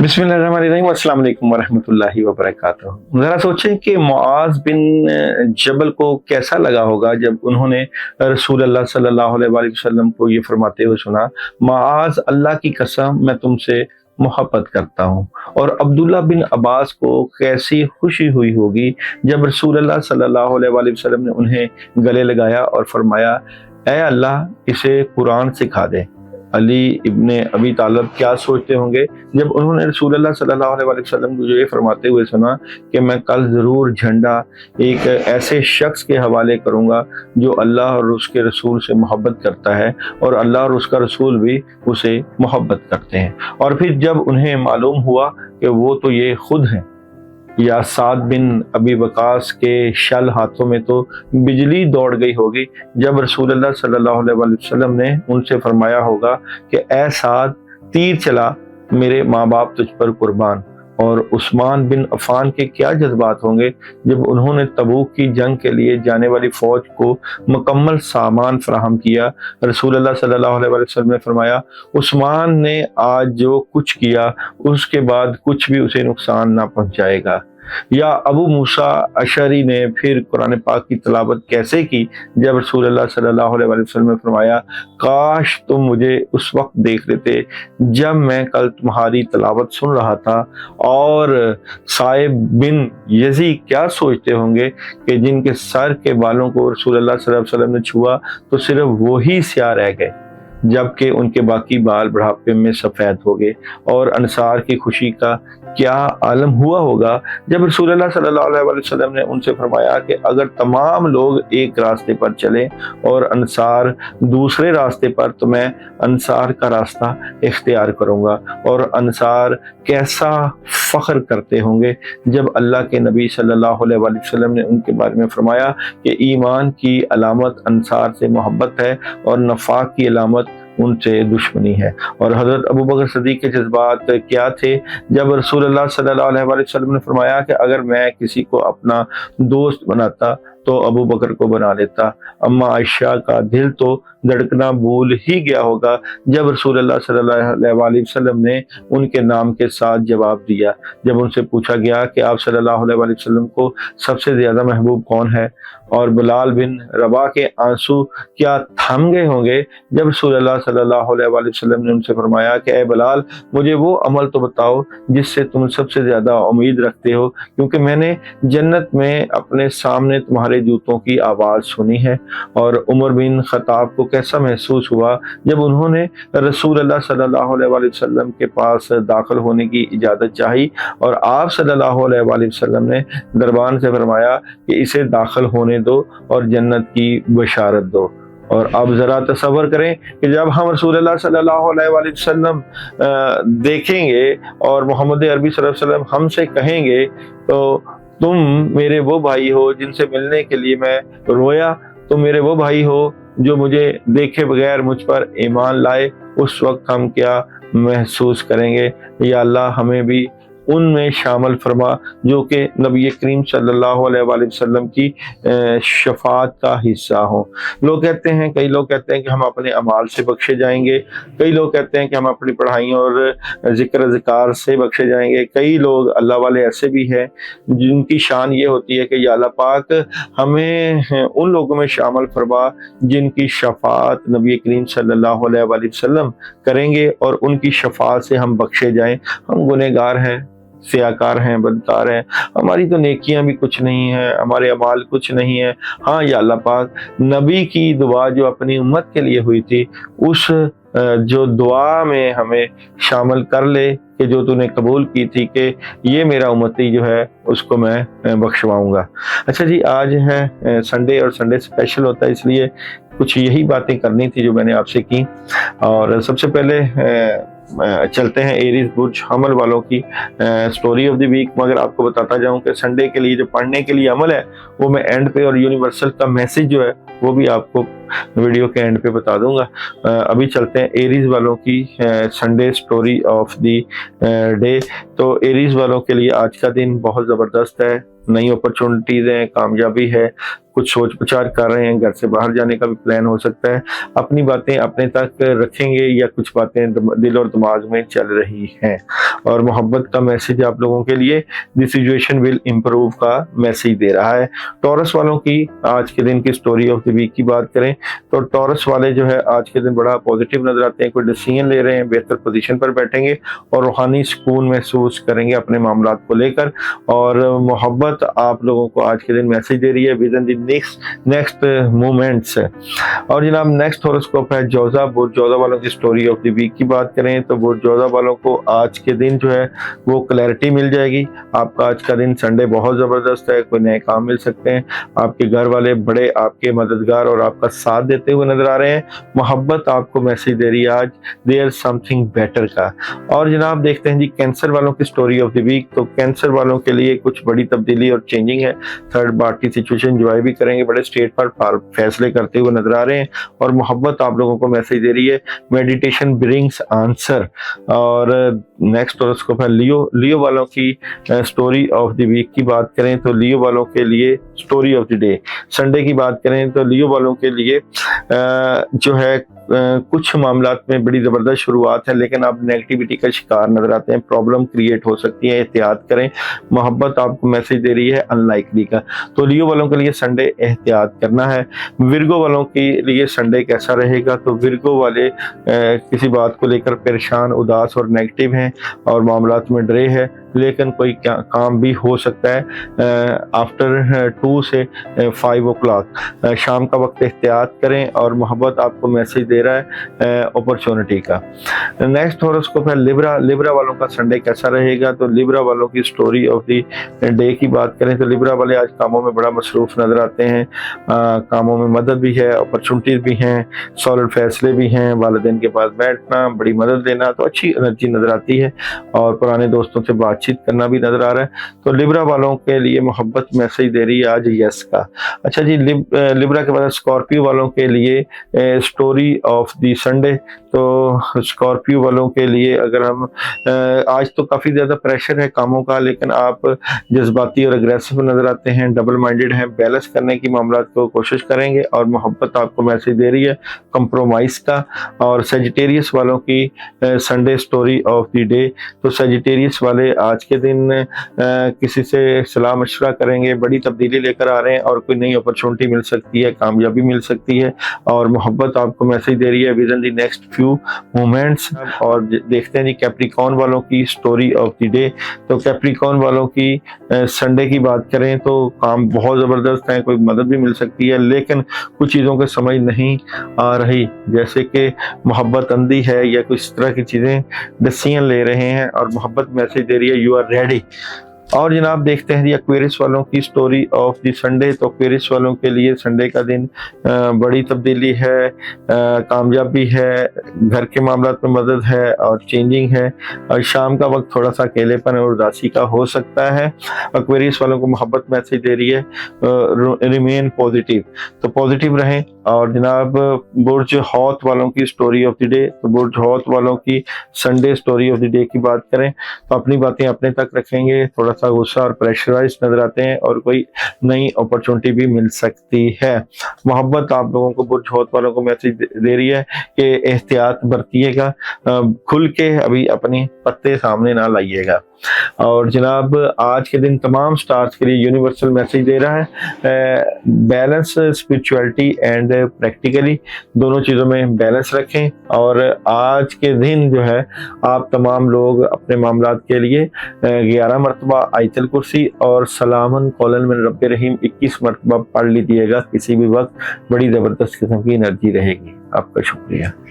बिस्मिल्लाहिर्रहमानिर्रहीम, अस्सलाम वालेकुम वरहमतुल्लाहि वबरकातुहू। ज़रा सोचें कि मुआज़ बिन जबल को कैसा लगा होगा जब उन्होंने रसूल अल्लाह सल्लल्लाहु अलैहि वसल्लम को ये फरमाते हुए सुना, मुआज़ अल्लाह की कसम मैं तुमसे मोहब्बत करता हूँ। और अब्दुल्ला बिन अब्बास को कैसी खुशी हुई होगी जब रसूल अल्लाह सल्लल्लाहु अलैहि वसल्लम ने उन्हें गले लगाया और फरमाया, ऐ अल्लाह इसे कुरान सिखा दे। अली इब्ने अबी तालिब क्या सोचते होंगे जब उन्होंने रसूलुल्लाह सल्लल्लाहु अलैहि वसल्लम को ये फरमाते हुए सुना कि मैं कल ज़रूर झंडा एक ऐसे शख्स के हवाले करूँगा जो अल्लाह और उसके रसूल से मोहब्बत करता है और अल्लाह और उसका रसूल भी उसे मोहब्बत करते हैं। और फिर जब उन्हें मालूम हुआ कि वो तो ये खुद हैं, या साद बिन अबी वकास के शल हाथों में तो बिजली दौड़ गई होगी जब रसूलुल्लाह सल्लल्लाहु अलैहि वसल्लम ने उनसे फरमाया होगा कि ऐ साद तीर चला, मेरे माँ बाप तुझ पर कुर्बान। और उस्मान बिन अफ़ान के क्या जज्बात होंगे जब उन्होंने तबूक की जंग के लिए जाने वाली फौज को मुकम्मल सामान फराहम किया। रसूलुल्लाह सल्लल्लाहु अलैहि वसल्लम ने फरमाया, उस्मान ने आज जो कुछ किया उसके बाद कुछ भी उसे नुकसान ना पहुंचाएगा। या अबू मूसा अशरी ने फिर कुरान पाक की तिलावत कैसे की जब रसूलुल्लाह सल्लल्लाहु अलैहि वसल्लम ने फरमाया, काश तुम मुझे उस वक्त देख लेते जब मैं कल तुम्हारी तिलावत सुन रहा था। और साइब बिन यज़ी क्या सोचते होंगे कि जिनके सर के बालों को रसूलुल्लाह सल्लल्लाहु अलैहि वसल्लम ने छुआ तो सिर्फ वही स्याह रह गए, जबकि उनके बाकी बाल बुढ़ापे में सफ़ेद हो गए। और अंसार की खुशी का क्या आलम हुआ होगा जब रसूलुल्लाह सल्लल्लाहु अलैहि वसल्लम ने उनसे फरमाया कि अगर तमाम लोग एक रास्ते पर चलें और अंसार दूसरे रास्ते पर, तो मैं अंसार का रास्ता इख्तियार करूँगा। और अंसार कैसा फ़ख्र करते होंगे जब अल्लाह के नबी सल्लल्लाहु अलैहि वसल्लम ने उनके बारे में फरमाया कि ईमान की अलामत अंसार से मोहब्बत है और नफाक की अलामत उनसे दुश्मनी है। और हज़रत अबू बकर सिद्दीक़ के जज्बात क्या थे जब रसूलुल्लाह सल्लल्लाहु अलैहि वसल्लम ने फरमाया कि अगर मैं किसी को अपना दोस्त बनाता तो अबू बकर को बना लेता। अम्मा आयशा का दिल तो धड़कना भूल ही गया होगा जब रसूलुल्लाह सल्लल्लाहु अलैहि वसल्लम ने उनके नाम के साथ जवाब दिया जब उनसे पूछा गया कि आप सल्लल्लाहु अलैहि वसल्लम को सबसे ज़्यादा महबूब कौन है। और बिलाल बिन रबा के आंसू क्या थम गए होंगे जब रसूलुल्लाह सल्लल्लाहु अलैहि वसल्लम ने उनसे फरमाया कि ए बिलाल, मुझे वो अमल तो बताओ जिससे तुम सबसे ज़्यादा उम्मीद रखते हो, क्योंकि मैंने जन्नत में अपने सामने तुम्हारे जूतों की आवाज़ सुनी है। और उमर बिन खत्ताब को कैसा महसूस हुआ जब उन्होंने रसूलुल्लाह सल्लल्लाहु अलैहि वसल्लम के पास दाखिल होने की इजाज़त चाही और आप सल्लल्लाहु अलैहि वसल्लम ने दरबान से फरमाया कि इसे दाखिल होने दो और जन्नत की बशारत दो। और अब ज़रा तसव्वुर करें कि जब हम रसूलुल्लाह सल्लल्लाहु अलैहि वसल्लम देखेंगे और मोहम्मद अरबी सल्लल्लाहु अलैहि वसल्लम हमसे कहेंगे, तो तुम मेरे वो भाई हो जिनसे मिलने के लिए मैं रोया, तुम मेरे वो भाई हो जो मुझे देखे बगैर मुझ पर ईमान लाए, उस वक्त हम क्या महसूस करेंगे। या अल्लाह हमें भी उनमें शामिल फरमा जो कि नबी करीम सल्लल्लाहु अलैहि वसल्लम की शफाअत का हिस्सा हो। कई लोग कहते हैं कि हम अपने अमाल से बख्शे जाएंगे, कई लोग कहते हैं कि हम अपनी पढ़ाइयों और ज़िक्र ज़िकार से बख्शे जाएंगे। कई लोग अल्लाह वाले ऐसे भी हैं जिनकी शान ये होती है कि या अल्लाह पाक हमें उन लोगों में शामिल फरमा जिनकी शफाअत नबी करीम सल्लल्लाहु अलैहि वसल्लम करेंगे और उनकी शफाअत से हम बख्शे जाएं। हम गुनहगार हैं, सियाकार हैं, बदकार हैं, हमारी तो नेकियां भी कुछ नहीं है, हमारे अमाल कुछ नहीं है। हाँ, या अल्लाह पाक नबी की दुआ जो अपनी उम्मत के लिए हुई थी उस जो दुआ में हमें शामिल कर ले कि जो तूने कबूल की थी कि ये मेरा उम्मती जो है उसको मैं बख्शवाऊँगा। अच्छा जी, आज है संडे और संडे स्पेशल होता है, इसलिए कुछ यही बातें करनी थी जो मैंने आपसे की। और सबसे पहले चलते हैं एरीज बुर्ज हमल वालों की स्टोरी ऑफ द वीक। मगर आपको बताता जाऊं कि संडे के लिए जो पढ़ने के लिए अमल है वो मैं एंड पे, और यूनिवर्सल का मैसेज जो है वो भी आपको वीडियो के एंड पे बता दूंगा। अभी चलते हैं एरीज वालों की Sunday story of the day. तो एरीज वालों के लिए आज का दिन बहुत ज़बरदस्त है, नई अपॉर्चुनिटीज़ हैं, कामयाबी है, कुछ सोच विचार कर रहे हैं, घर से बाहर जाने का भी प्लान हो सकता है, अपनी बातें अपने तक रखेंगे या कुछ बातें दिल और दिमाग में चल रही हैं। और मोहब्बत का मैसेज आप लोगों के लिए द सिचुएशन विल इम्प्रूव का मैसेज दे रहा है। टॉरस वालों की आज के दिन की स्टोरी ऑफ द वीक की बात करें तो टॉरस वाले जो है आज के दिन बड़ा पॉजिटिव नजर आते हैं, कोई डिसीजन ले रहे हैं, बेहतर पोजीशन पर बैठेंगे और रूहानी सुकून महसूस करेंगे अपने मामलात को लेकर। और मोहब्बत आप लोगों को आज के दिन मैसेज दे रही है विजन द नेक्स्ट मोमेंट्स। और जनाब नेक्स्ट हॉरोस्कोप है जोजा। बुर्ज जोजा वालों की स्टोरी ऑफ द वीक की बात करें तो बुर्ज जोजा वालों को आज के दिन जो है वो क्लैरिटी मिल जाएगी। आपका आज का दिन संडे बहुत ज़बरदस्त है, कोई नए काम मिल सकते हैं, आपके घर वाले बड़े आपके मददगार और आपका साथ देते हुए नजर आ रहे हैं। मोहब्बत आपको मैसेज दे रही है आज देयर समथिंग बेटर का। और जनाब देखते हैं जी कैंसर वालों की स्टोरी ऑफ द वीक। तो कैंसर वालों के लिए कुछ बड़ी तब्दीली और चेंजिंग है, थर्ड पार्टी सिचुएशन एंजॉय भी करेंगे, बड़े स्टेट पर फैसले करते हुए नजर आ रहे हैं। और मोहब्बत आप लोगों को मैसेज दे रही है मेडिटेशन ब्रिंग्स आंसर। और नेक्स्ट हॉरोस्कोप है लियो। लियो वालों की स्टोरी ऑफ द वीक की बात करें तो लियो वालों के लिए story of the day Sunday की बात करें तो लियो वालों के लिए जो है कुछ मामलात में बड़ी ज़बरदस्त शुरुआत है, लेकिन आप नेगेटिविटी का शिकार नजर आते हैं, प्रॉब्लम क्रिएट हो सकती है, एहतियात करें। मोहब्बत आपको मैसेज दे रही है अनलाइकली का। तो लियो वालों के लिए संडे एहतियात करना है। विर्गो वालों के लिए संडे कैसा रहेगा तो विर्गो वाले किसी बात को लेकर परेशान, उदास और नेगेटिव हैं और मामलात में डरे हैं, लेकिन कोई काम भी हो सकता है आफ्टर 2 से 5 o'clock शाम का वक्त एहतियात करें। और मोहब्बत आपको मैसेज दे रहा है अपॉर्चुनिटी का। नेक्स्ट हॉरोस्कोप है लिब्रा। लिब्रा वालों का संडे कैसा रहेगा तो लिब्रा वालों की स्टोरी ऑफ द डे की बात करें तो लिब्रा वाले आज कामों में बड़ा मसरूफ नजर आते हैं, कामों में मदद भी है, अपॉर्चुनिटीज भी हैं, सॉलिड फैसले भी हैं, वालिदैन के पास बैठना, बड़ी मदद देना, तो अच्छी एनर्जी नजर आती है और पुराने दोस्तों से बातचीत करना भी नजर आ रहा है। तो लिब्रा वालों के लिए मोहब्बत मैसेज दे रही है आज यस का। अच्छा जी लिब्रा के बाद स्कॉर्पियो वालों के लिए स्टोरी ऑफ द संडे। तो स्कॉर्पियो वालों के लिए अगर हम आज तो काफ़ी ज़्यादा प्रेशर है कामों का, लेकिन आप जज्बाती और अग्रेसिव नज़र आते हैं, डबल माइंडेड हैं, बैलेंस करने की मामलात को कोशिश करेंगे। और मोहब्बत आपको मैसेज दे रही है कंप्रोमाइज़ का। और सेजिटेरियस वालों की Sunday story of the day. तो सेजिटेरियस वाले आज के दिन किसी से सलाह मशवरा करेंगे, बड़ी तब्दीली लेकर आ रहे हैं और कोई नई अपॉर्चुनिटी मिल सकती है, कामयाबी मिल सकती है। और मोहब्बत आपको मैसेज दे रही है vision the next few moments. और देखते हैं जी कैप्रिकॉर्न वालों की स्टोरी ऑफ द डे। तो कैप्रिकॉर्न वालों की संडे की बात करें तो काम बहुत ज़बरदस्त है, कोई मदद भी मिल सकती है, लेकिन कुछ चीज़ों के समझ नहीं आ रही, जैसे कि मोहब्बत अंधी है या कुछ इस तरह की चीज़ें डिसीजन ले रहे हैं। और मोहब्बत मैसेज दे रही है यू आर रेडी। और जनाब देखते हैं एक्वेरियस वालों की स्टोरी ऑफ द संडे। तो एक्वेरियस वालों के लिए संडे का दिन बड़ी तब्दीली है, कामयाबी है, घर के मामलात में मदद है और चेंजिंग है। और शाम का वक्त थोड़ा सा अकेलेपन और उदासी का हो सकता है। एक्वेरियस वालों को मोहब्बत मैसेज दे रही है रिमेन पॉजिटिव। तो पॉजिटिव रहें। और जनाब बुर्ज हौत वालों की स्टोरी ऑफ द डे। तो बुर्ज हौत वालों की Sunday story of the day की बात करें तो अपनी बातें अपने तक रखेंगे, थोड़ा सा गुस्सा और प्रेशराइज नजर आते हैं और कोई नई अपॉर्चुनिटी भी मिल सकती है। मोहब्बत आप लोगों को बुर्ज हौत वालों को मैसेज दे रही है कि एहतियात बरतिएगा, खुल के अभी अपने पत्ते सामने ना लाइएगा। और जनाब आज के दिन तमाम स्टार्स के लिए यूनिवर्सल मैसेज दे रहा है बैलेंस स्पिरिचुअलिटी एंड प्रैक्टिकली, दोनों चीज़ों में बैलेंस रखें। और आज के दिन जो है आप तमाम लोग अपने मामलात के लिए 11 मरतबा आयतल कुर्सी और सलामन कौलन मिन रब्बिर रहीम 21 मरतबा पढ़ लीजिएगा किसी भी वक्त, बड़ी ज़बरदस्त किस्म की एनर्जी रहेगी। आपका शुक्रिया।